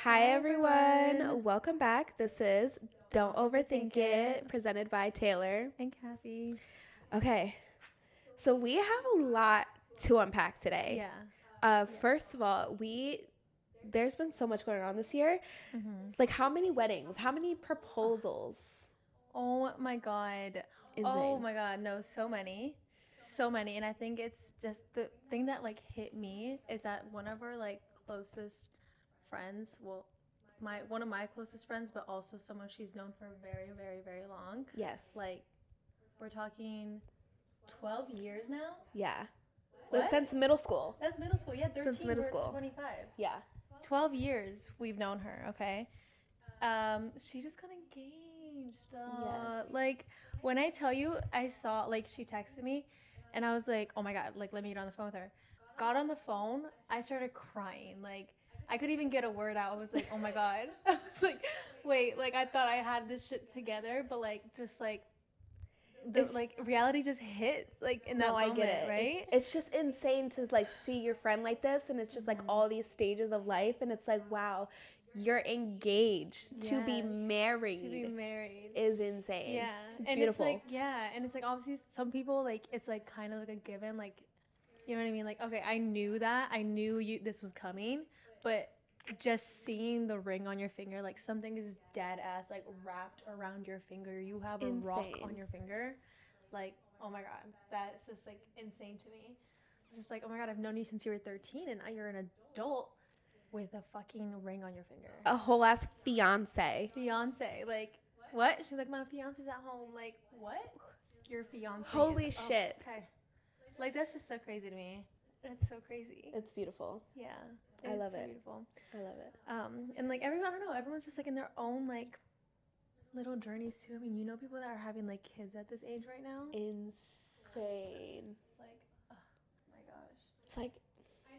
Hi everyone. Welcome back. This is Don't Overthink It, presented by Taylor. And Kathy. Okay, so we have a lot to unpack today. First of all, there's been so much going on this year. Like how many weddings? How many proposals? Oh my God. Insane. Oh my God. No, so many. So many. And I think it's just the thing that like hit me is that one of our like closest friends, well, one of my closest friends, but also someone she's known for very, very, very long. Yes. Like we're talking 12 years now? Yeah. What? Since middle school. That's middle school. Yeah, 13. Since middle we're school. 25. Yeah. 12 years we've known her, okay? She just got engaged. Yes. Like, when I tell you, I saw, like, she texted me, and I was like, oh my God, like, let me get on the phone with her. Got on the phone, I started crying. Like, I couldn't even get a word out. I was like, oh my God. I was like, wait, like, I thought I had this shit together, but, like, just, like, reality just hit, like, in that moment, I get it. right? It's just insane to, like, see your friend like this, and it's just, like, all these stages of life, and it's like, wow, you're engaged. To be married. To be married. Is insane. Yeah. It's and beautiful. It's like, yeah. And it's like, obviously, some people, like, it's like kind of like a given. Like, you know what I mean? Like, okay, I knew that. I knew this was coming. But just seeing the ring on your finger, like, something is dead ass, like, wrapped around your finger. You have a rock on your finger. Like, oh my God. That's just, like, insane to me. It's just like, oh my God, I've known you since you were 13, and now you're an adult with a fucking ring on your finger. A whole ass fiance. Like, what? She's like, my fiance's at home. Like, what? Your fiance. Holy shit. Okay. Like, that's just so crazy to me. It's so crazy. It's beautiful. Yeah. I love it. Beautiful. I love it. And like everyone, I don't know, everyone's just like in their own like little journeys too. I mean, you know people that are having like kids at this age right now? Insane. Like, oh my gosh. It's like,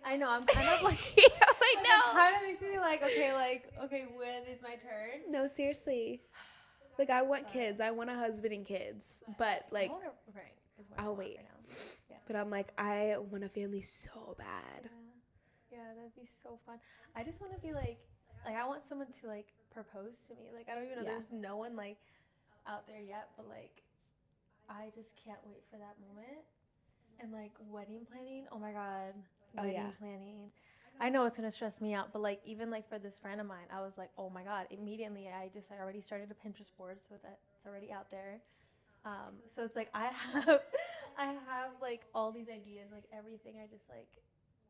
I know, I'm kind of like, yeah, I know. It kind of makes me like, okay, when is my turn? No, seriously. Like, I want kids. I want a husband and kids. But, like, I'll wait. Right now. Yeah. But I'm like, I want a family so bad. Yeah, that'd be so fun. I just want to be like, I want someone to, like, propose to me. Like, I don't even know. Yeah. There's no one, like, out there yet. But, like, I just can't wait for that moment. And, like, wedding planning. Oh, my God. Wedding planning. I know it's going to stress me out. But, like, even, like, for this friend of mine, I was like, oh, my God. Immediately, I already started a Pinterest board. So it's already out there. So it's like I have like all these ideas, like everything. I just like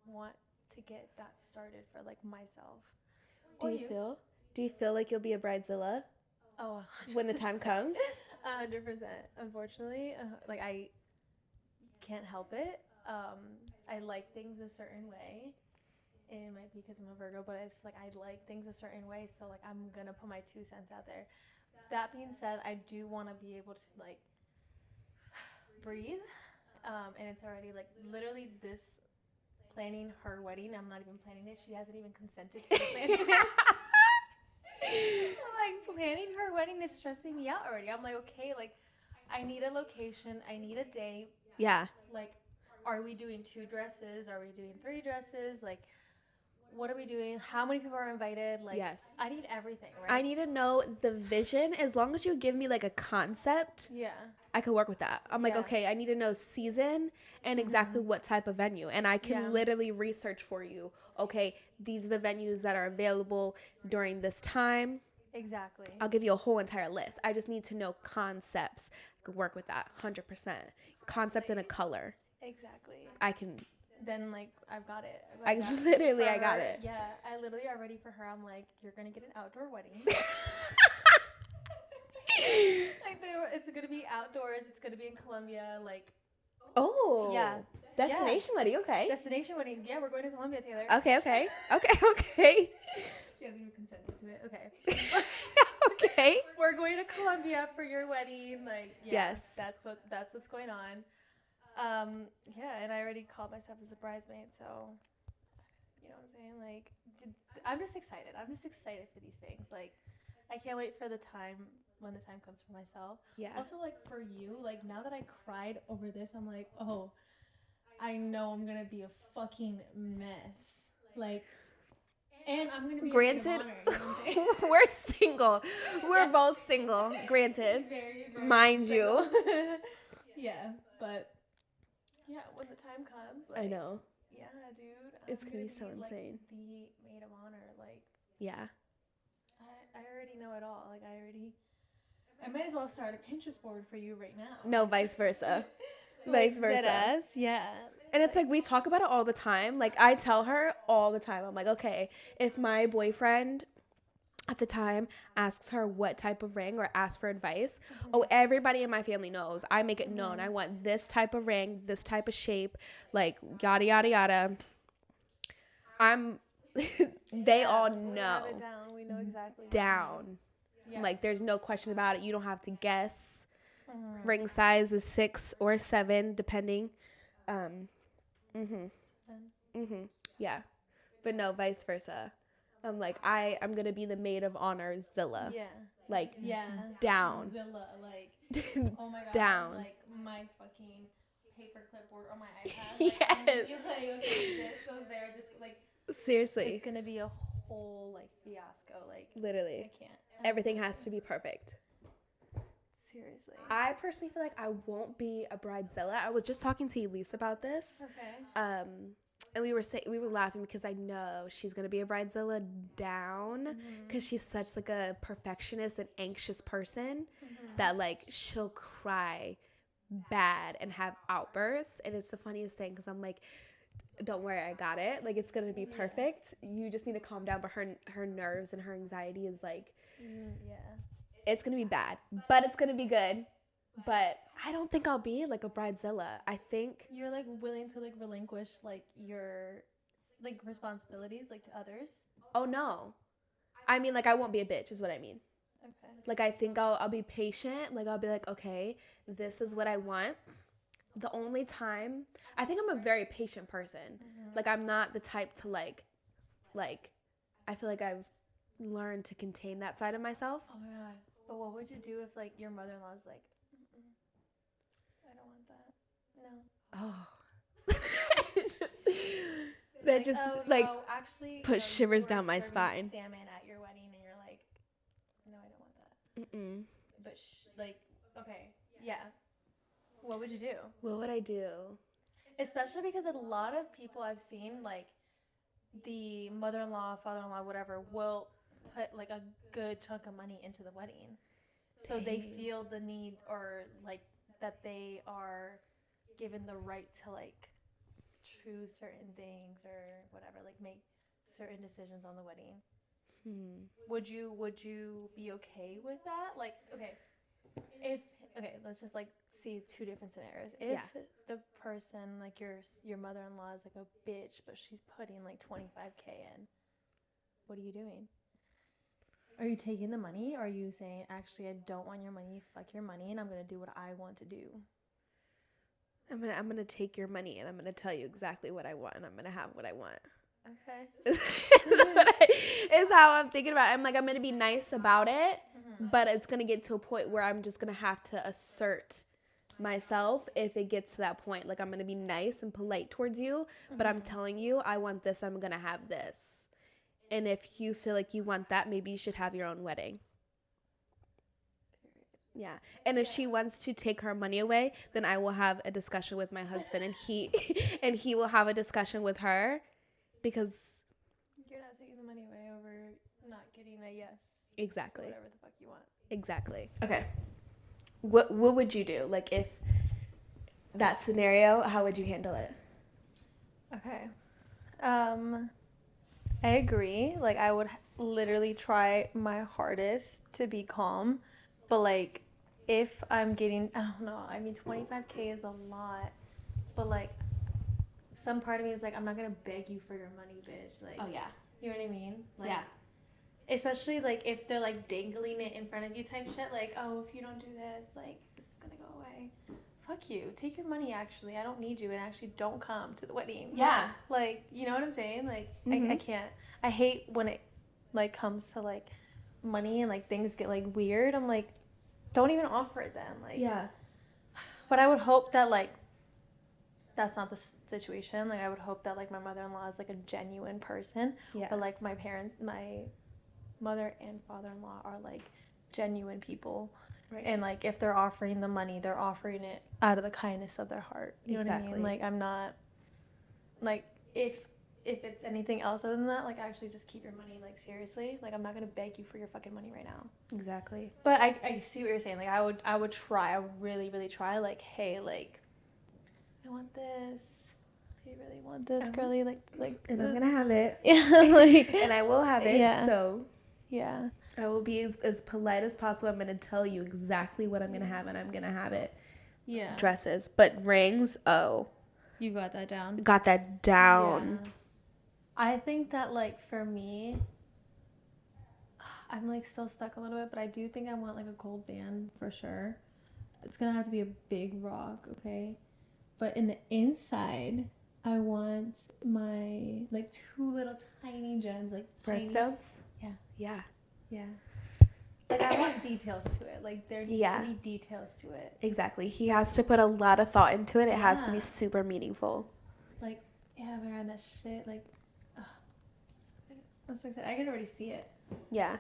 want to get that started for like myself. Do you feel like you'll be a bridezilla? Oh, 100%. When the time comes? 100%. Unfortunately, like I can't help it. I like things a certain way. It might be because I'm a Virgo, but it's like I like things a certain way. So like I'm gonna put my 2 cents out there. That being said, I do want to be able to like breathe, and it's already like literally this planning her wedding. I'm not even planning it. She hasn't even consented to planning it. Like planning her wedding is stressing me out already. I'm like, okay, like I need a location, I need a date. Yeah. Like, are we doing 2 dresses? Are we doing 3 dresses? Like, what are we doing? How many people are invited? Like, yes. I need everything, right? I need to know the vision. As long as you give me like a concept, I can work with that. I'm like, okay, I need to know season and exactly what type of venue. And I can literally research for you. Okay, these are the venues that are available during this time. Exactly. I'll give you a whole entire list. I just need to know concepts. I can work with that 100%. Concept and a color. Exactly. I can... Then, like, I've got it. I got it. Yeah, I literally are ready for her. I'm like, you're going to get an outdoor wedding. Like, it's going to be outdoors. It's going to be in Colombia. Like, oh. Yeah. Destination wedding, okay. Destination wedding. Yeah, we're going to Colombia, Taylor. Okay. She hasn't even consented to it. Okay. Okay. We're going to Colombia for your wedding. Like, yes. That's what's going on. Yeah, and I already called myself as a bridesmaid, so you know what I'm saying? Like, I'm just excited. I'm just excited for these things. Like, I can't wait for the time when the time comes for myself. Yeah. Also, like, for you, like, now that I cried over this, I'm like, oh, I know I'm gonna be a fucking mess. Like, And I'm gonna be granted, we're single. We're both single. Granted, very mind single. You. Yeah, but yeah, when the time comes, like, I know. Yeah, dude. It's gonna be so insane. Like, the maid of honor, like. Yeah. I already know it all. Like, I might as well start a Pinterest board for you right now. No, vice versa. Vice versa. Deadass, yeah. And it's like we talk about it all the time. Like I tell her all the time. I'm like, okay, if my boyfriend at the time asks her what type of ring or asks for advice, everybody in my family knows. I make it known. I want this type of ring, this type of shape, like yada yada yada. They all know. We have it down. We know exactly. Down. Yeah. Like there's no question about it. You don't have to guess. Ring size is 6 or 7 depending. Yeah. But no, vice versa. I'm like, I'm gonna be the maid of honor Zilla. Yeah. Like, down. Zilla, like, oh my god. Down. Like my fucking paper clipboard or my iPad. Like, yes. It's like, okay, this goes there. This like. Seriously. It's gonna be a whole like fiasco. Like. Literally. I can't. Everything has to be perfect. Seriously. I personally feel like I won't be a bridezilla. I was just talking to Elise about this. Okay. And we were laughing because I know she's gonna be a bridezilla down because she's such like a perfectionist and anxious person that like she'll cry bad and have outbursts, and it's the funniest thing because I'm like, don't worry, I got it. Like it's gonna be perfect. You just need to calm down. But her nerves and her anxiety is like, it's gonna be bad, but it's gonna be good. But I don't think I'll be like a bridezilla. I think you're like willing to like relinquish like your like responsibilities like to others. Oh no, I mean like I won't be a bitch is what I mean. Okay. Like I think I'll be patient. Like I'll be like, okay, this is what I want. The only time I think I'm a very patient person. Like I'm not the type to like I feel like I've learned to contain that side of myself. Oh my god. But what would you do if like your mother-in-law's like, I don't want that. No. That just like no, actually put shivers down my spine. Salmon at your wedding, and you're like, no, I don't want that. But like, okay, yeah. What would you do? What would I do? Especially because a lot of people I've seen, like the mother-in-law, father-in-law, whatever, will put like a good chunk of money into the wedding. So they feel the need or like that they are given the right to like choose certain things or whatever, like make certain decisions on the wedding. Would you be okay with that? Like, let's just like see two different scenarios. If the person, like your mother-in-law is like a bitch, but she's putting like $25,000 in, what are you doing? Are you taking the money, or are you saying, actually, I don't want your money, fuck your money, and I'm going to do what I want to do? I'm gonna take your money, and I'm going to tell you exactly what I want, and I'm going to have what I want. Okay. Is how I'm thinking about it. I'm like, I'm going to be nice about it, but it's going to get to a point where I'm just going to have to assert myself if it gets to that point. Like, I'm going to be nice and polite towards you, but I'm telling you, I want this, I'm going to have this. And if you feel like you want that, maybe you should have your own wedding. Yeah. And if she wants to take her money away, then I will have a discussion with my husband, and he will have a discussion with her, because you're not taking the money away over not getting a yes. Exactly. Whatever the fuck you want. Exactly. Okay. What would you do? Like if that scenario, how would you handle it? Okay. I agree. Like, I would literally try my hardest to be calm. But, like, if I'm getting, I don't know. I mean, $25,000 is a lot. But, like, some part of me is like, I'm not going to beg you for your money, bitch. Like, oh, yeah. You know what I mean? Like, yeah. Especially, like, if they're, like, dangling it in front of you type shit. Like, oh, if you don't do this, like, this is going to go away. Fuck you. Take your money, actually. I don't need you, and actually don't come to the wedding. Yeah. Like, you know what I'm saying? Like, I can't. I hate when it, like, comes to, like, money and, like, things get, like, weird. I'm like, don't even offer it then. Like, yeah. But I would hope that, like, that's not the situation. Like, I would hope that, like, my mother-in-law is, like, a genuine person. Yeah. But, like, my mother and father-in-law are, like, genuine people. Right. And, like, if they're offering the money, they're offering it out of the kindness of their heart. You know what I mean? Like, I'm not, like, if it's anything else other than that, like, actually just keep your money, like, seriously. Like, I'm not going to beg you for your fucking money right now. Exactly. But I see what you're saying. Like, I would try. I would really, really try. Like, hey, like, I want this. I really want this, girly. Like, and I'm gonna have it. Yeah, like, and I will have it. Yeah. So, yeah, I will be as polite as possible. I'm gonna tell you exactly what I'm gonna have, and I'm gonna have it. Yeah. Dresses, but rings. Oh, you got that down. Got that down. Yeah. I think that, like, for me, I'm, like, still stuck a little bit, but I do think I want, like, a gold band for sure. It's gonna have to be a big rock, okay? But in the inside, I want my, like, 2 little tiny gems, like, birthstones. Yeah. Like, I want details to it. Like, there needs to be details to it. Exactly. He has to put a lot of thought into it. It has to be super meaningful. Like, yeah, man, that shit, like, I'm so excited. I can already see it. Yeah.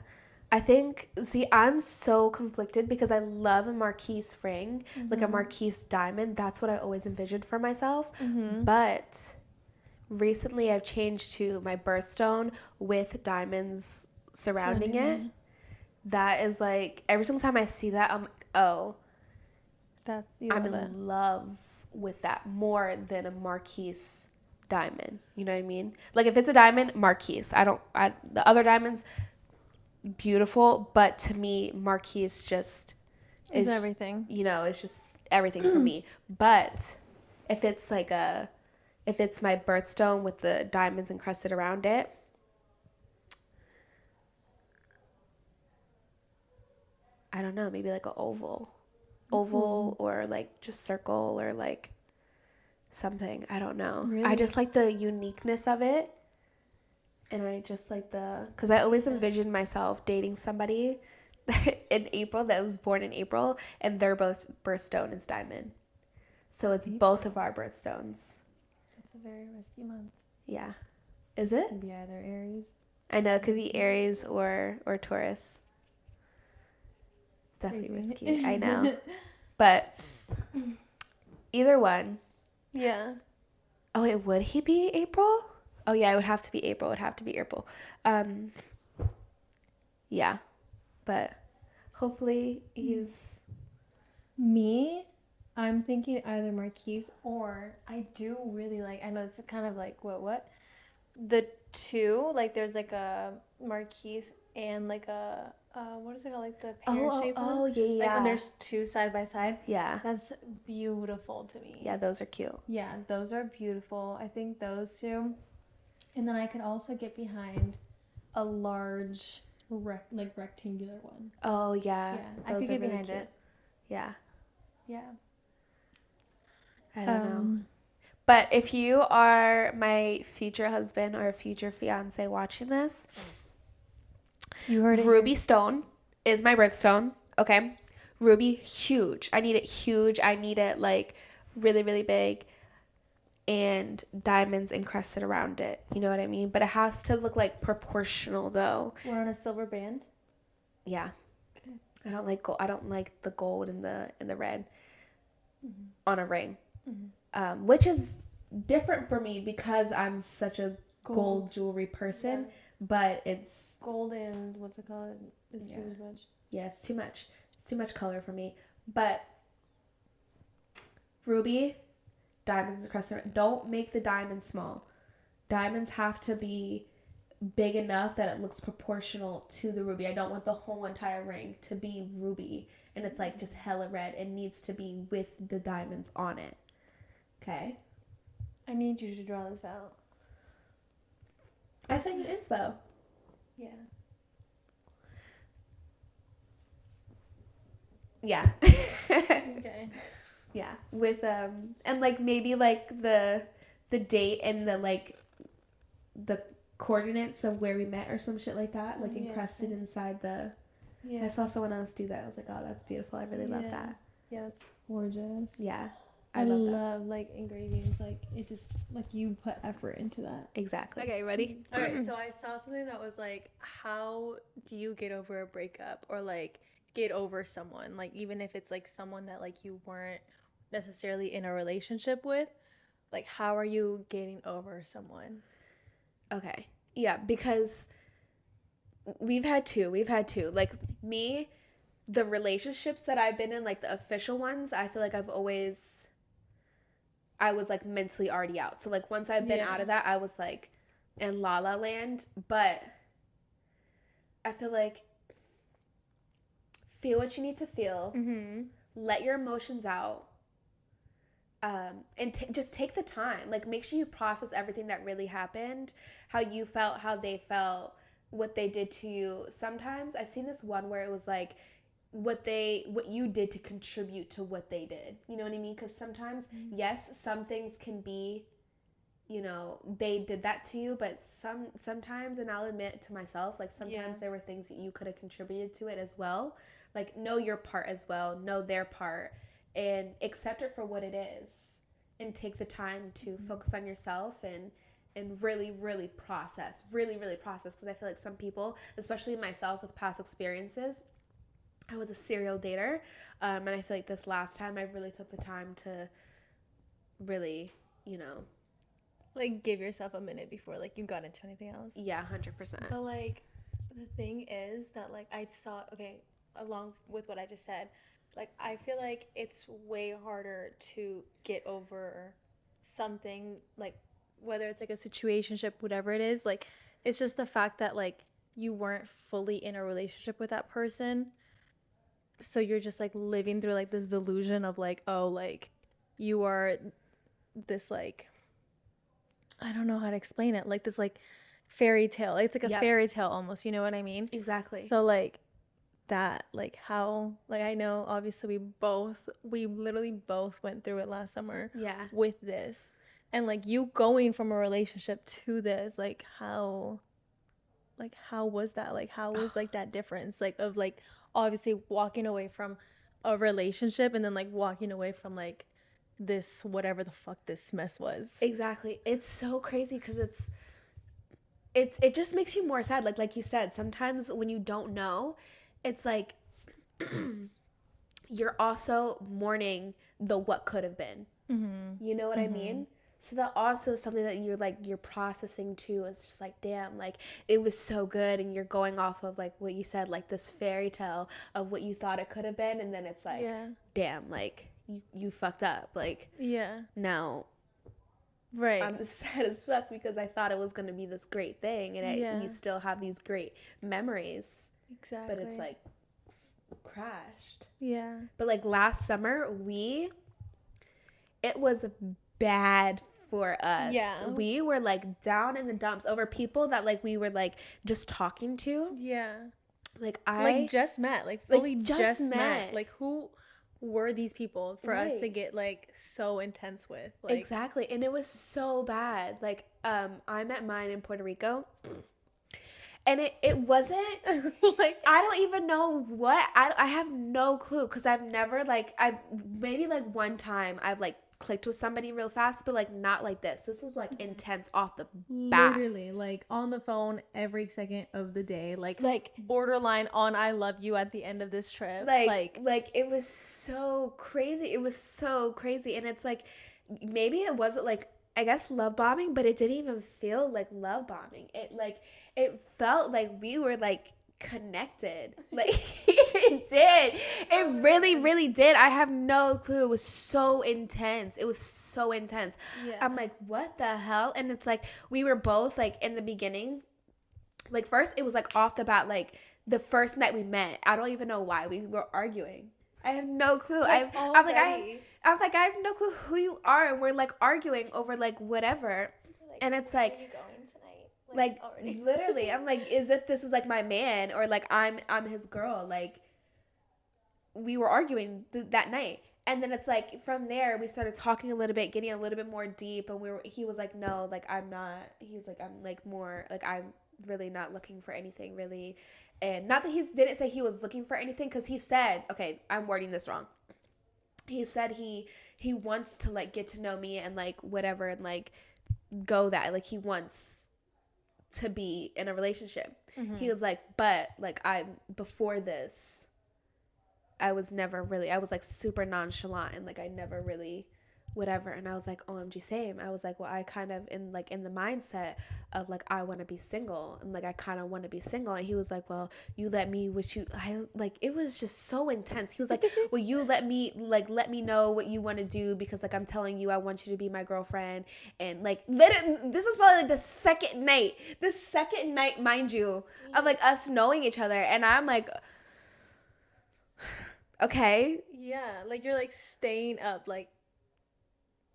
I think, I'm so conflicted because I love a Marquise ring, like a Marquise diamond. That's what I always envisioned for myself. But recently I've changed to my birthstone with diamonds surrounding it. That is, like, every single time I see that, I'm like, oh, I'm in love with that more than a Marquise diamond. You know what I mean? Like, if it's a diamond, Marquise. The other diamonds, beautiful, but to me, Marquise just is everything. You know, it's just everything for me. But if it's my birthstone with the diamonds encrusted around it, I don't know, maybe like an oval or like just circle or like something. I don't know. Really? I just like the uniqueness of it. And I just like because I always envisioned myself dating somebody in April that was born in April, and their birthstone is diamond. So it's both of our birthstones. That's a very risky month. Yeah. Is it? It could be either Aries. I know, it could be Aries or Taurus. Definitely risky. I know. But either one. Yeah. Oh, wait, would he be April? Oh, yeah, it would have to be April. Yeah. But hopefully he's... Me, I'm thinking either Marquise or I do really like... I know it's kind of like, what? The 2, like, there's like a Marquise and like a... what is it called? Like the pear-shaped ones? Oh, yeah. Like when there's 2 side by side. Yeah. That's beautiful to me. Yeah, those are cute. Yeah, those are beautiful. I think those 2. And then I could also get behind a large, rectangular one. Oh, yeah. Yeah, I could get behind it. Yeah. Yeah. I don't know. But if you are my future husband or future fiance watching this... You heard it. Ruby stone is my birthstone. Okay. Ruby, huge. I need it huge. I need it like really, really big. And diamonds encrusted around it. You know what I mean? But it has to look like proportional though. We're on a silver band? Yeah. Okay. I don't like gold. I don't like the gold and the red on a ring. Which is different for me because I'm such a gold jewelry person. Yeah. But it's... Gold and... What's it called? It's too much. Yeah, it's too much. It's too much color for me. But ruby, diamonds encrusted. Don't make the diamonds small. Diamonds have to be big enough that it looks proportional to the ruby. I don't want the whole entire ring to be ruby and it's like just hella red. It needs to be with the diamonds on it. Okay? I need you to draw this out. I sent you inspo. Yeah. Yeah. Okay. Yeah. With and like maybe like the date and the like the coordinates of where we met or some shit like that, like encrusted inside the... Yeah. I saw someone else do that. I was like, oh, that's beautiful. I really love that. Yeah, it's gorgeous. Yeah. I love like engravings. Like it just like you put effort into that. Exactly. Okay, ready? Okay, so I saw something that was like, how do you get over a breakup or like get over someone? Like even if it's like someone that like you weren't necessarily in a relationship with, like how are you getting over someone? Okay. Yeah, because we've had two. Like me, the relationships that I've been in, like the official ones, I feel like I was like mentally already out. So like once I've been out of that, I was like in La La Land. But I feel like feel what you need to feel, let your emotions out, and just take the time. Like make sure you process everything that really happened, how you felt, how they felt, what they did to you. Sometimes I've seen this one where it was like what you did to contribute to what they did. You know what I mean? Because sometimes, yes, some things can be, you know, they did that to you, but sometimes, and I'll admit to myself, like sometimes there were things that you could have contributed to it as well. Like know your part as well, know their part, and accept it for what it is, and take the time to focus on yourself and really process, because I feel like some people, especially myself with past experiences, I was a serial dater, and I feel like this last time I really took the time to really, you know, like give yourself a minute before like you got into anything else. Yeah, 100%. But like the thing is that like I saw, okay, along with what I just said, like I feel like it's way harder to get over something, like whether it's like a situationship, whatever it is, like it's just the fact that like you weren't fully in a relationship with that person, so you're just like living through like this delusion of like, oh, like you are this like, I don't know how to explain it, like this like fairy tale. It's like a fairy tale almost, you know what I mean? Exactly. So like that, like how, like I know obviously we literally both went through it last summer. Yeah. With this, and like you going from a relationship to this, like how was that? Like how was like that difference, like of like obviously walking away from a relationship and then like walking away from like this whatever the fuck this mess was. Exactly. It's so crazy because it just makes you more sad. Like you said, sometimes when you don't know, it's like you're also mourning the what could have been. You know what I mean? So that also is something that you're processing too. It's just like, damn, like it was so good, and you're going off of like what you said, like this fairy tale of what you thought it could have been, and then it's like, damn, like you fucked up. Like now. Right. I'm sad as fuck because I thought it was going to be this great thing, and we still have these great memories. Exactly. But it's like crashed. Yeah. But like last summer, it was bad for us. Yeah. We were like down in the dumps over people that like we were like just talking to. Yeah. Like just met, like fully just met. Like who were these people for us to get like so intense with? Like, exactly. And it was so bad. Like I met mine in Puerto Rico, and it wasn't like, I don't even know what, I have no clue, because I've never like, I've maybe like one time I've like clicked with somebody real fast, but like not like this was like intense off the bat. Literally like on the phone every second of the day, like borderline on I love you at the end of this trip. Like it was so crazy. And it's like, maybe it wasn't like, I guess, love bombing, but it didn't even feel like love bombing. It felt like we were like connected. Like it did. It really did. I have no clue. It was so intense. Yeah. I'm like, what the hell? And it's like, we were both like in the beginning, like first it was like off the bat, like the first night we met, I don't even know why we were arguing. I have no clue. I'm like, I have no clue who you are, and we're like arguing over like whatever. Like, and it's like, where are you going tonight? Like literally, I'm like, is if this is like my man, or like I'm his girl. Like we were arguing that night, and then it's like from there we started talking a little bit, getting a little bit more deep, and he was like, no, like I'm not. He's like, I'm like more like, I'm really not looking for anything really. And not that he didn't say he was looking for anything, because he said, okay, I'm wording this wrong. He said he he wants to like get to know me and like whatever and like go that. Like he wants to be in a relationship. He was like, but like before this, I was like super nonchalant and like I never really whatever. And I was like, OMG, same. I was like, well, I kind of in the mindset of like, I want to be single and like, I kind of want to be single. And he was like, well, you let me, it was just so intense. He was like, well, you let me know what you want to do because like, I'm telling you, I want you to be my girlfriend. And like, this was probably like the second night, mind you, of like us knowing each other. And I'm like, okay. Yeah. Like you're like staying up, like,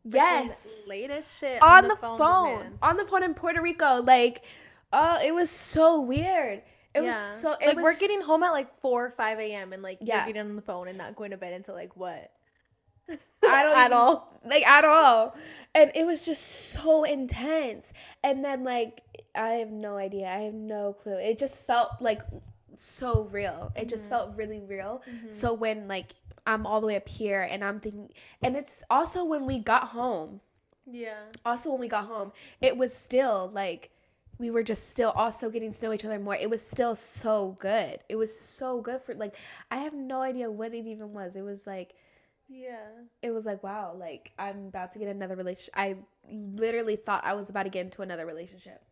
yes, latest shit on the phone in Puerto Rico. Like, oh, it was so weird. It was so like we're getting home at like 4 or 5 a.m. and like you're getting on the phone and not going to bed until like what? I don't at all. And it was just so intense. And then like I have no idea. I have no clue. It just felt like so real. It just felt really real. So when like I'm all the way up here and I'm thinking, and it's also when we got home. Yeah. Also when we got home, it was still like we were just still also getting to know each other more. It was still so good. It was so good for like, I have no idea what it even was. It was like, it was like, wow, like I'm about to get another relationship. I literally thought I was about to get into another relationship.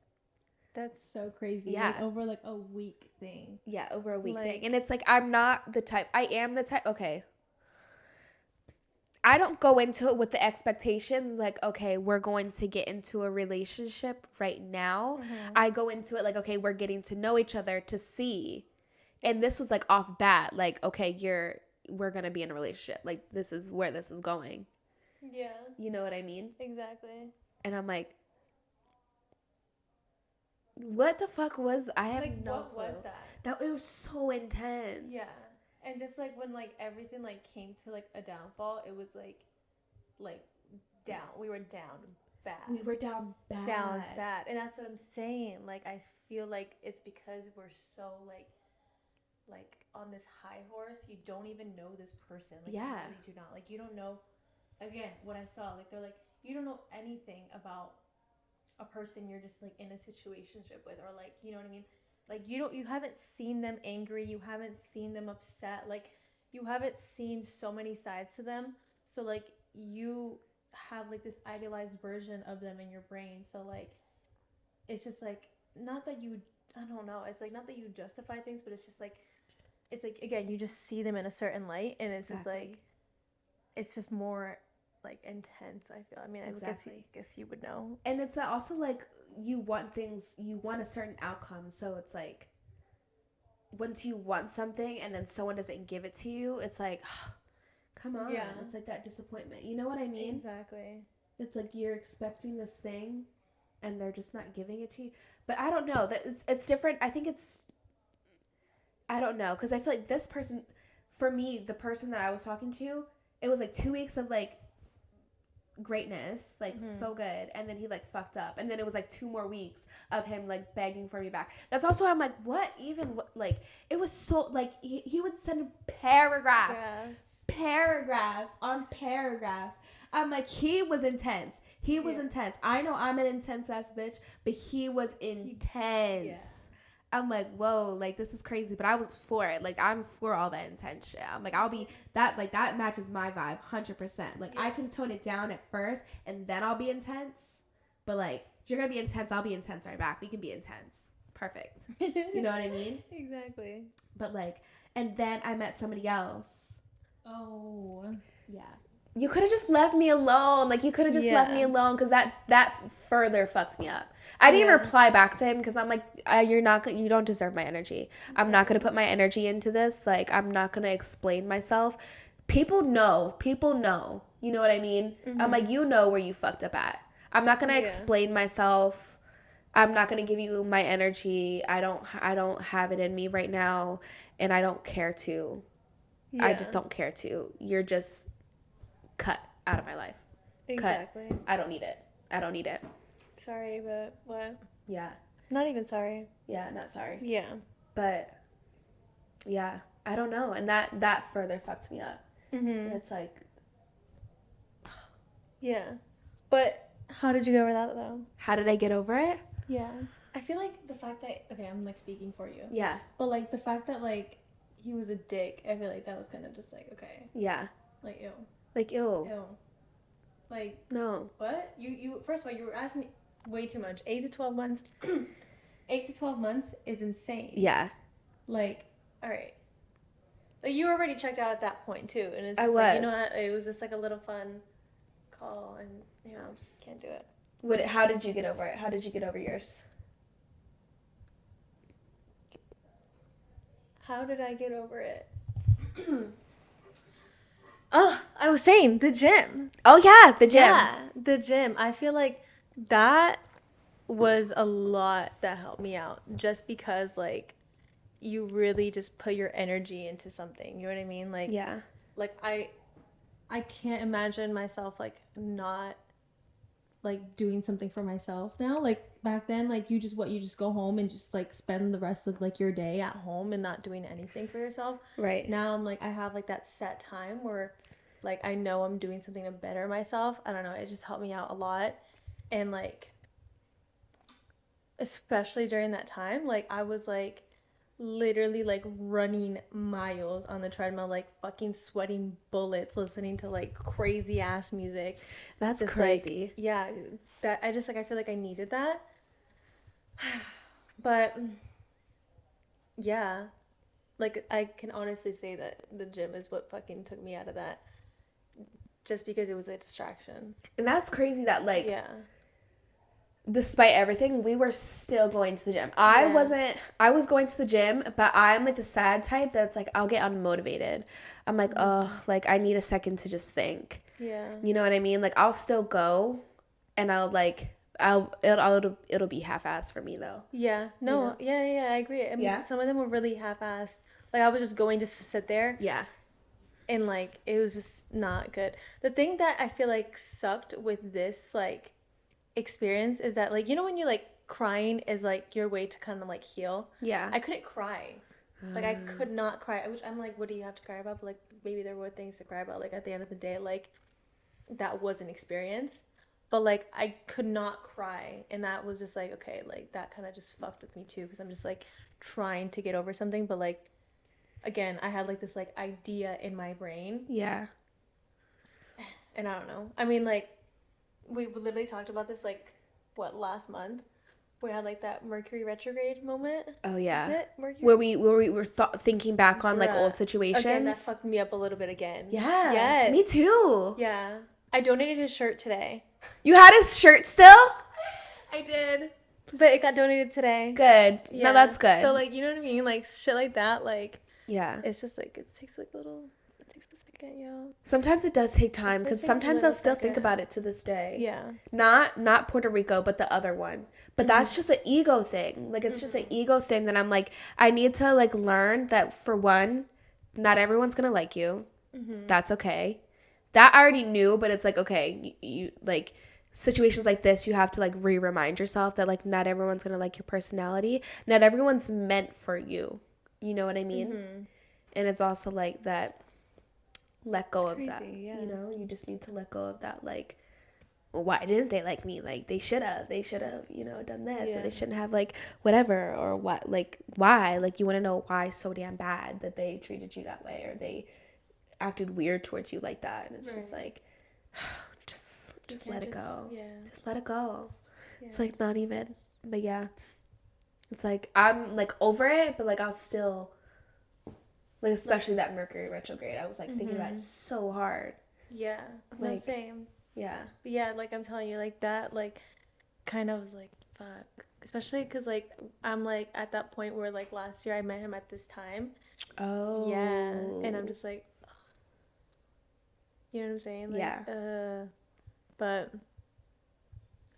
That's so crazy. Yeah. Like over like a week thing. Yeah, over a week thing. And it's like, I'm not the type. I am the type. Okay. I don't go into it with the expectations like, okay, we're going to get into a relationship right now. I go into it like, okay, we're getting to know each other to see. And this was like off bat, like, okay, we're going to be in a relationship. Like, this is where this is going. Yeah. You know what I mean? Exactly. And I'm like, what the fuck was, I have like, no what clue. Was that? It was so intense. Yeah. And just like when like everything like came to like a downfall, it was like down. We were down bad. We were down bad. Down bad. And that's what I'm saying. Like I feel like it's because we're so like on this high horse, you don't even know this person. Like you really do not. Like you don't know, again, what I saw, like they're like, you don't know anything about a person you're just like in a situationship with, or like, you know what I mean? Like you haven't seen them angry, you haven't seen them upset, like you haven't seen so many sides to them. So like you have like this idealized version of them in your brain. So like it's just like not that you, I don't know, it's like not that you justify things, but it's just like, it's like, again, you just see them in a certain light, and it's just like, it's just more like intense, I feel. I mean, I guess you would know. And it's also like you want a certain outcome. So it's like once you want something and then someone doesn't give it to you, it's like, oh, come on. Yeah. It's like that disappointment. You know what I mean? Exactly. It's like you're expecting this thing and they're just not giving it to you. But I don't know. That it's different. I think I don't know. Because I feel like this person, for me, the person that I was talking to, it was like 2 weeks of like greatness, like so good, and then he like fucked up, and then it was like 2 more weeks of him like begging for me back. That's also why I'm like, what even, what, like it was so like he would send paragraphs on paragraphs. I'm like, he was intense. I know I'm an intense ass bitch, but he was intense. I'm like, whoa, like this is crazy, but I was for it. Like I'm for all that intense shit. I'm like, I'll be that, like that matches my vibe 100%. Like I can tone it down at first and then I'll be intense. But like if you're gonna be intense, I'll be intense right back. We can be intense. Perfect. You know what I mean? Exactly. But like, and then I met somebody else. Oh. Yeah. You could have just left me alone. Like, you could have just left me alone, because that further fucked me up. I didn't even reply back to him because I'm like, you don't deserve my energy. I'm not going to put my energy into this. Like, I'm not going to explain myself. People know. You know what I mean? I'm like, you know where you fucked up at. I'm not going to explain myself. I'm not going to give you my energy. I don't have it in me right now, and I don't care to. Yeah. I just don't care to. You're just cut out of my life. Exactly. Cut. I don't need it. Sorry, but what? Yeah. Not even sorry. Yeah, not sorry. Yeah. But yeah, I don't know, and that further fucks me up. And it's like, Yeah. But how did you get over that, though? How did I get over it? Yeah. I feel like the fact that, okay, I'm, like, speaking for you. Yeah. But, like, the fact that, like, he was a dick, I feel like that was kind of just, like, okay. Yeah. Like, ew. Like, ew. Ew. Like, no. What? You first of all, you were asking me way too much. 8 to 12 months. 8 to 12 months is insane. Yeah. Like, all right. Like, you were already checked out at that point, too. And it's just you know, it was just, like, a little fun call. And, you know, just can't do it. How did you get over it? How did you get over yours? How did I get over it? Oh, I was saying the gym. Oh, yeah, the gym. Yeah, the gym. I feel like that was a lot that helped me out just because, like, you really just put your energy into something. You know what I mean? Like, yeah. Like, I can't imagine myself, like, not, like, doing something for myself now. Like, back then, like, you just go home and just, like, spend the rest of, like, your day at home and not doing anything for yourself. Right. Now I'm, like, I have, like, that set time where, like, I know I'm doing something to better myself. I don't know. It just helped me out a lot. And, like, especially during that time, like, I was, like, literally, like, running miles on the treadmill, like, fucking sweating bullets, listening to, like, crazy ass music. That's just crazy. Like, yeah, that I just, like, I feel like I needed that. But yeah, like, I can honestly say that the gym is what fucking took me out of that, just because it was a distraction. And that's crazy that, like, yeah, despite everything, we were still going to the gym. I was going to the gym, but I'm, like, the sad type that's, like, I'll get unmotivated. I'm like, oh, like, I need a second to just think. Yeah. You know what I mean? Like, I'll still go, and it'll be half-assed for me, though. Yeah. No, you know? Yeah, I agree. I mean, some of them were really half-assed. Like, I was just going just to sit there. Yeah. And, like, it was just not good. The thing that I feel like sucked with this, like, experience is that, like, you know when you're, like, crying is, like, your way to kind of, like, heal? Yeah. I couldn't cry. Like, I could not cry. Which I'm like, what do you have to cry about? But, like, maybe there were things to cry about. Like, at the end of the day, like, that was an experience. But, like, I could not cry. And that was just, like, okay, like, that kind of just fucked with me, too. Because I'm just, like, trying to get over something. But, like, again, I had, like, this, like, idea in my brain. Yeah. And I don't know. I mean, like, we literally talked about this, like, last month? We had, like, that Mercury retrograde moment. Oh, yeah. Is it Mercury? Where we were thinking back on, like, old situations. Again, that fucked me up a little bit again. Yeah. Yes. Me too. Yeah. I donated his shirt today. You had his shirt still? I did. But it got donated today. Good. Yeah. No, that's good. So, like, you know what I mean? Like, shit like that, like... Yeah. It's just, like, it takes a second, yo. Sometimes it does take time, because sometimes I'll still think about it to this day. Yeah. Not Puerto Rico, but the other one. But that's just an ego thing. Like, it's just an ego thing that I'm like, I need to, like, learn that, for one, not everyone's going to like you. That's okay. That I already knew, but it's like, okay, you like, situations like this, you have to, like, remind yourself that, like, not everyone's going to like your personality. Not everyone's meant for you. You know what I mean? And it's also, like, that... let go of that. Yeah. You know, you just need to let go of that, like, well, why didn't they like me? Like, they should have, you know, done this, or they shouldn't have, like, whatever, or what, like, why? Like, you want to know why so damn bad that they treated you that way, or they acted weird towards you like that. And it's just like, just let it go. Yeah. Just let it go. Yeah. It's like, not even, but yeah. It's like, I'm, like, over it, but, like, I'll still... like, especially that Mercury retrograde. I was, like, thinking about it so hard. Yeah. Like, no, same. Yeah. But yeah, like, I'm telling you, like, that, like, kind of was, like, fuck. Especially because, like, I'm, like, at that point where, like, last year I met him at this time. Oh. Yeah. And I'm just, like, ugh. You know what I'm saying? Like, yeah. But,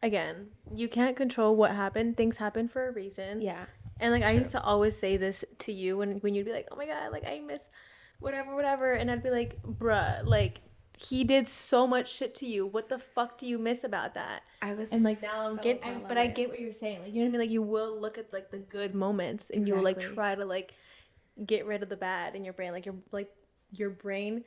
again, you can't control what happened. Things happen for a reason. Yeah. And, like, I used to always say this to you when you'd be like, oh, my God, like, I miss whatever. And I'd be like, bruh, like, he did so much shit to you. What the fuck do you miss about that? I was and, like, now but I get what you're saying. Like, you know what I mean? Like, you will look at, like, the good moments and you will, like, try to, like, get rid of the bad in your brain. Like, your brain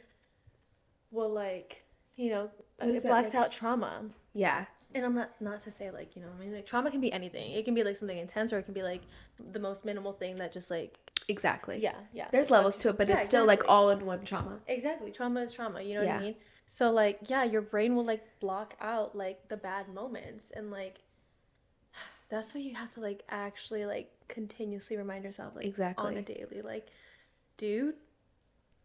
will, like, you know, it blacks out trauma. Yeah. And I'm not to say, like, you know, I mean, like, trauma can be anything. It can be, like, something intense, or it can be, like, the most minimal thing that just, like... Exactly. Yeah. There's levels to it, but it's still, like, all in one trauma. Exactly. Trauma is trauma, you know what I mean? So, like, yeah, your brain will, like, block out, like, the bad moments. And, like, that's what you have to, like, actually, like, continuously remind yourself, like, on a daily. Like, dude,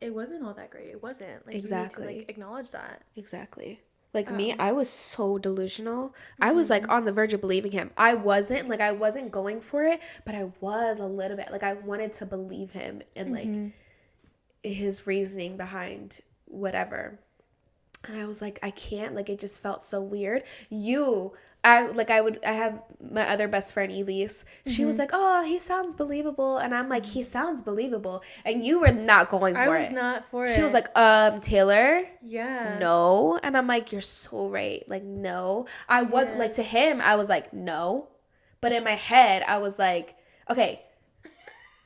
it wasn't all that great. It wasn't. Like, you need to, like, acknowledge that. Exactly. Like me, I was so delusional. I was like on the verge of believing him. I wasn't going for it, but I was a little bit. Like I wanted to believe him and like his reasoning behind whatever. And I was like, I can't. Like it just felt so weird. I have my other best friend Elise. She was like, "Oh, he sounds believable," and I'm like, "He sounds believable," and you were not going for it. I was not for it. She was like, Taylor, yeah, no," and I'm like, "You're so right. Like, no." I was like, to him, I was like, "No," but in my head, I was like, "Okay."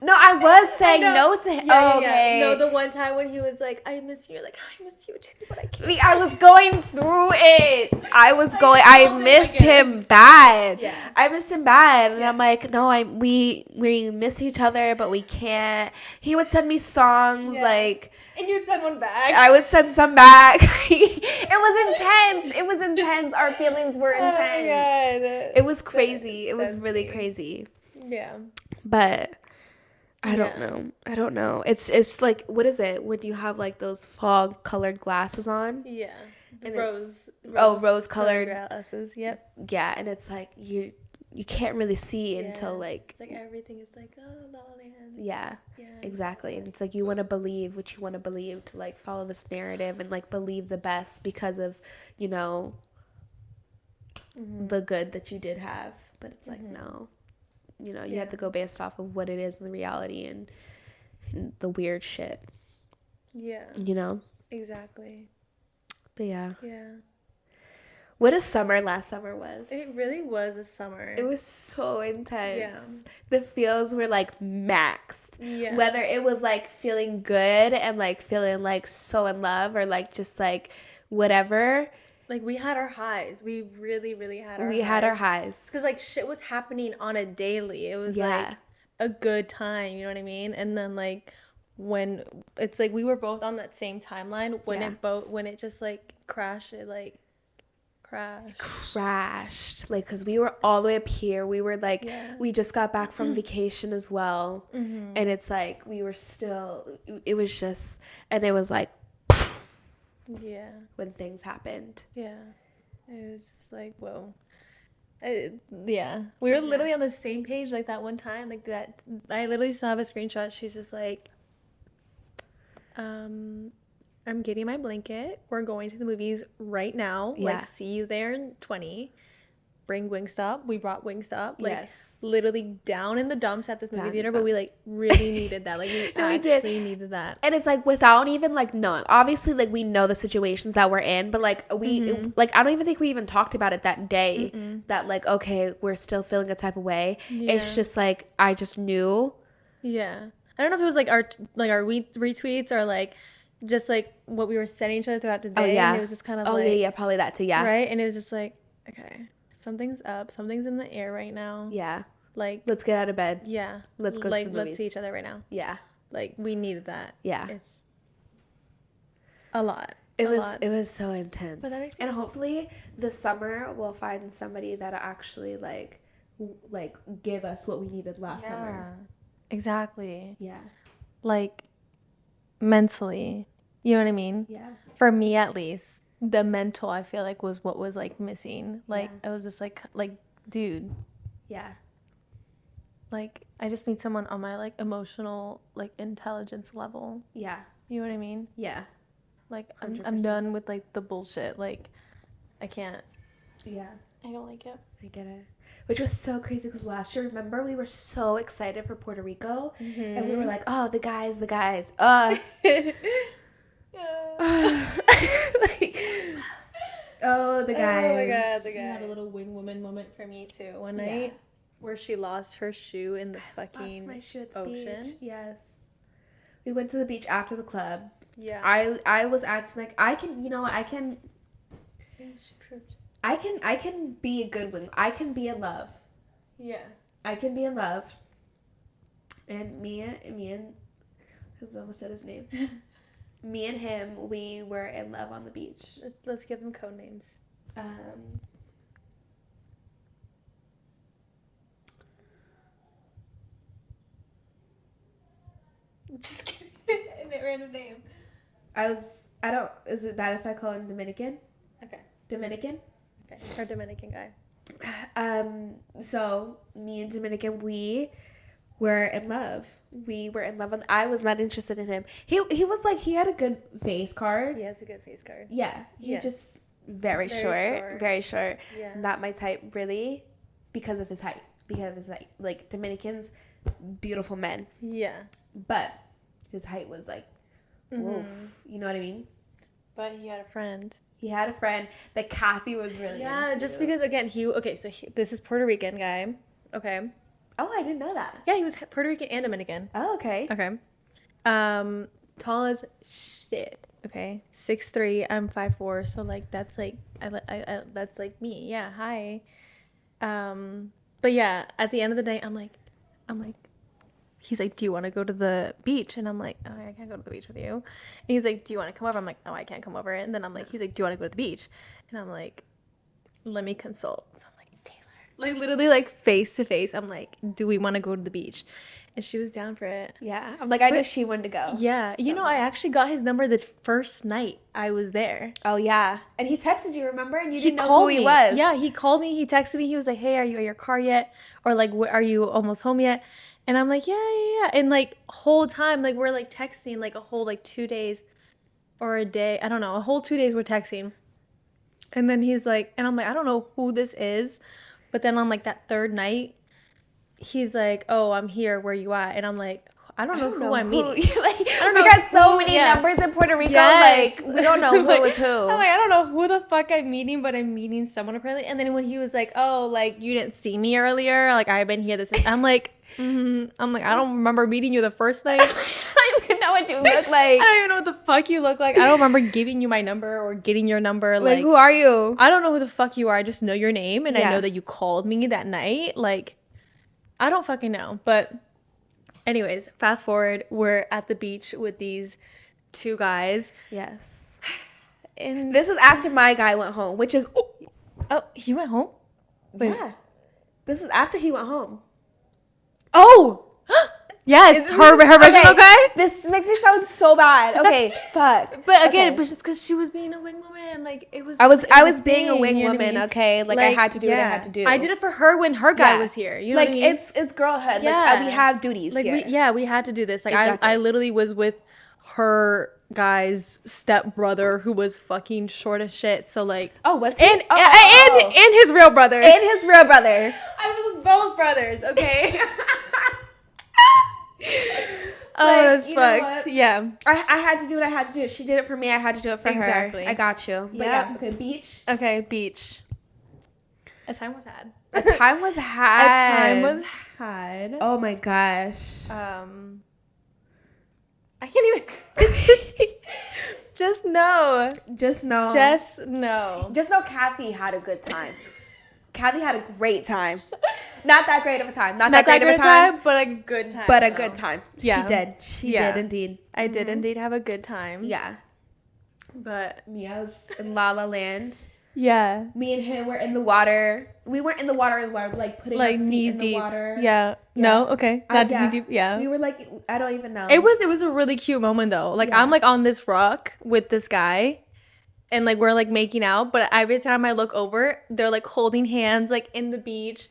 No, I was saying no to him. Yeah, okay. No, the one time when he was like, "I miss you," you're like, "I miss you too," but I can't. I was going through it. I missed him bad. Yeah. I missed him bad. And I'm like, no, we miss each other, but we can't. He would send me songs like. And you'd send one back. I would send some back. It was intense. Our feelings were intense. Oh my God. It was crazy. It was really crazy. Yeah. But... I don't know. It's like, what is it when you have like those fog colored glasses on? Yeah. Rose colored glasses. Yep. Yeah, and it's like you can't really see until like it's like everything is like, oh, La La Land. Yeah. Exactly. And it's like you want to believe what you want to believe to like follow this narrative and like believe the best because of, you know, the good that you did have, but it's like no. You know, you have to go based off of what it is in the reality and the weird shit. Yeah. You know? Exactly. But yeah. Yeah. What a summer last summer was. It really was a summer. It was so intense. Yeah. The feels were like maxed. Yeah. Whether it was like feeling good and like feeling like so in love or like just like whatever. Like, we had our highs. We really, really had our highs. We had our highs. Because, like, shit was happening on a daily. It was, like, a good time. You know what I mean? And then, like, when it's, like, we were both on that same timeline. When it just, like, crashed, it, like, crashed. Like, because we were all the way up here. We were, like, we just got back from vacation as well. And it's, like, we were still, it was just, and it was, like, yeah. When things happened. Yeah. It was just like, whoa. We were literally on the same page like that one time. Like that, I literally still have a screenshot. She's just like, I'm getting my blanket. We're going to the movies right now. Yeah. Like, see you there in 20. Bring Wingstop. We brought Wingstop. Like, literally down in the dumps at this movie theater, but we, like, really needed that. Like, we actually needed that. And it's, like, without even, like, knowing. Obviously, like, we know the situations that we're in, but, like, I don't even think we even talked about it that day. That, like, okay, we're still feeling a type of way. Yeah. It's just, like, I just knew. Yeah. I don't know if it was, like, our retweets or, like, just, like, what we were sending each other throughout the day. Oh, yeah. And it was just kind of probably that too, yeah. Right? And it was just, like, okay. Something's up. Something's in the air right now. Yeah. Like, let's get out of bed. Yeah. Let's go to the movies. Let's see each other right now. Yeah. Like, we needed that. Yeah. It's a lot. It was so intense. But that makes sense. And hopefully this summer we'll find somebody that'll actually like give us what we needed last summer. Exactly. Yeah. Like, mentally. You know what I mean? Yeah. For me, at least. The mental, I feel like, was what was, like, missing. Like, I was just, like, dude. Yeah. Like, I just need someone on my, like, emotional, like, intelligence level. Yeah. You know what I mean? Yeah. Like, I'm done with, like, the bullshit. Like, I can't. Yeah. I don't like it. I get it. Which was so crazy because last year, remember, we were so excited for Puerto Rico. And we were like, oh, the guys. Like, oh, the guys. Oh my God, the guy. Had a little wing woman moment for me too. One night where she lost her shoe in the fucking lost my shoe at the ocean. Beach. Yes. We went to the beach after the club. Yeah. I was acting like I can she proved. I can be a good wing. I can be in love. Yeah. I can be in love. And me and I almost said his name. Me and him, we were in love on the beach. Let's give them code names. Just kidding. Random name. Is it bad if I call him Dominican? Okay. Dominican? Okay. Our Dominican guy. So me and Dominican, we were in love. I was not interested in him. He was like, he had a good face card. He has a good face card. Yeah. He just very short. Very short. Yeah. Not my type, really, because of his height. Like, Dominicans, beautiful men. Yeah. But his height was like, woof. You know what I mean? But he had a friend. He had a friend that Kathy was really into. Just because, again, this is Puerto Rican guy. Okay. Oh, I didn't know that. Yeah, he was Puerto Rican and Dominican. Oh, okay. Okay. Tall as shit. Okay. 6'3", I'm 5'4", so like that's like I that's like me. Yeah, hi. But yeah, at the end of the day, I'm like he's like, "Do you want to go to the beach?" And I'm like, "Oh, I can't go to the beach with you." And he's like, "Do you want to come over?" I'm like, "No, I can't come over." And then I'm like, he's like, "Do you want to go to the beach?" And I'm like, "Let me consult." So I'm like, Taylor, like literally like face to face, I'm like, "Do we want to go to the beach?" And she was down for it. Yeah. I'm like, I know she wanted to go. Yeah. So. You know, I actually got his number the first night I was there. Oh, yeah. And he texted you, remember? And you didn't know who he was. Yeah, he called me. He texted me. He was like, "Hey, are you at your car yet?" Or like, "Are you almost home yet?" And I'm like, yeah. And like whole time, like we're like texting like a whole like 2 days or a day. I don't know. A whole 2 days we're texting. And then he's like, and I'm like, I don't know who this is. But then on like that third night, he's like, "Oh, I'm here. Where you at?" And I'm like, I don't know who I'm meeting. Like, we got so many numbers in Puerto Rico. Yes. Like, we don't know who was who. I'm like, I don't know who the fuck I'm meeting, but I'm meeting someone apparently. And then when he was like, "Oh, like you didn't see me earlier. Like I've been here this," I'm like, I'm like, I don't remember meeting you the first night. I don't even know what you look like. I don't even know what the fuck you look like. I don't remember giving you my number or getting your number. Like who are you? I don't know who the fuck you are. I just know your name and I know that you called me that night. Like, I don't fucking know. But anyways, fast forward, we're at the beach with these two guys. Yes. And this is after my guy went home, which is... Oh, he went home? Wait. Yeah. This is after he went home. Oh! Yes, her original guy? This makes me sound so bad. Okay, fuck. But again, but just because she was being a wing woman, like it was. I was being a wing woman. Okay, like I had to do what I had to do. I did it for her when her guy was here. You know like what I mean? It's girlhood. Yeah. Like we have duties like here. We had to do this. Like I literally was with her guy's stepbrother who was fucking short as shit. So like, was he? And his real brother. I was with both brothers. Okay. Oh, that's fucked. Yeah. I had to do what I had to do. She did it for me. I had to do it for her. Exactly. I got you. But yeah. Okay, beach. Okay, beach. A time was had. A time was had. Oh my gosh. I can't even. Just know. Just know Kathy had a good time. Kathy had a great time. Not that great of a time. Not that great of a time, but a good time. But a good time. Yeah. She did. She did indeed. I did indeed have a good time. Yeah. But I was in La La Land. Yeah. Me and him were in the water. We weren't in the water, like putting our feet knee in deep. The water. Yeah. No, okay. Not knee deep. Yeah. We were like, I don't even know. It was a really cute moment though. Like I'm like on this rock with this guy. And like we're like making out, but every time I look over, they're like holding hands like in the beach.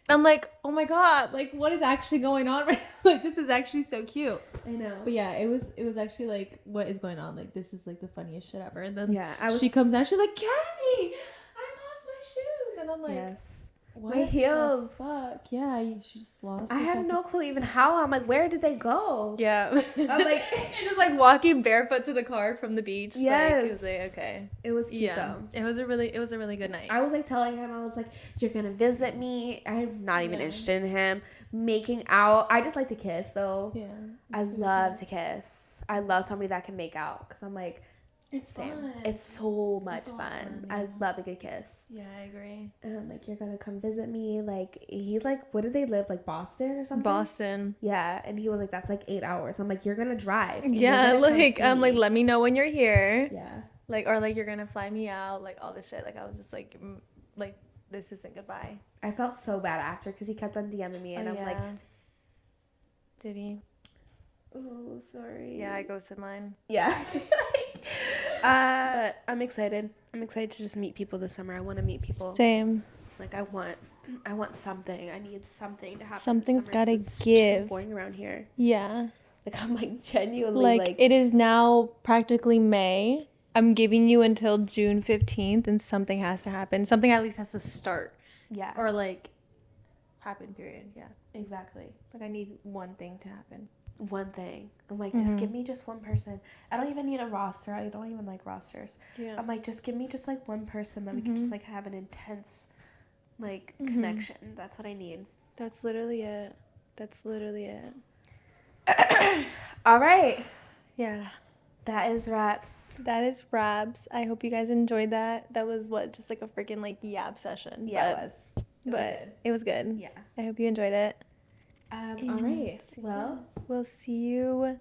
And I'm like, oh my god, like what is actually going on right now? Like this is actually so cute. I know. But yeah, it was actually like, what is going on? Like this is like the funniest shit ever. And then she comes out, she's like, Kathy, I lost my shoes. And I'm like, yes. What my heels. Fuck. Yeah, she just lost. I have no clue even how. I'm like, where did they go? Yeah. I'm like, just like walking barefoot to the car from the beach. Yes. Like, it was like, okay. It was cute though. It was a really good night. I was like telling him, I was like, you're gonna visit me. I'm not even interested in him. Making out. I just like to kiss though. Yeah. I love to kiss. I love somebody that can make out. Cause I'm like, It's fun. It's so much fun. Yeah. I love a good kiss. Yeah, I agree. And I'm like, you're gonna come visit me. Like, he's like, what did they live? Like Boston or something? Boston. Yeah. And he was like, that's like 8 hours. I'm like, you're gonna drive. Yeah, like I'm like, let me know when you're here. Yeah. Like, or like you're gonna fly me out. Like all this shit. Like I was just like this isn't goodbye. I felt so bad after because he kept on DMing me and I'm like, did he? Oh, sorry. Yeah, I ghosted mine. Yeah. But I'm excited. I'm excited to just meet people this summer. I want to meet people. Same. Like I want something. I need something to happen. Something's gotta give. Too boring around here. Yeah. Like I'm like genuinely like it is now practically May. I'm giving you until June 15th and something has to happen. Something at least has to start. Yeah. Or like happen, period. Yeah. Exactly. Like I need one thing to happen. One thing. I'm like, just give me just one person. I don't even need a roster. I don't even like rosters. Yeah. I'm like, just give me just like one person that we can just like have an intense like connection. That's what I need. That's literally it. All right. Yeah. That is wraps. I hope you guys enjoyed that. That was just like a freaking like yap session. Yeah, it was. It was good. Yeah. I hope you enjoyed it. All right. Well, we'll see you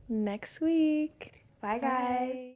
next week. Bye, guys. Bye.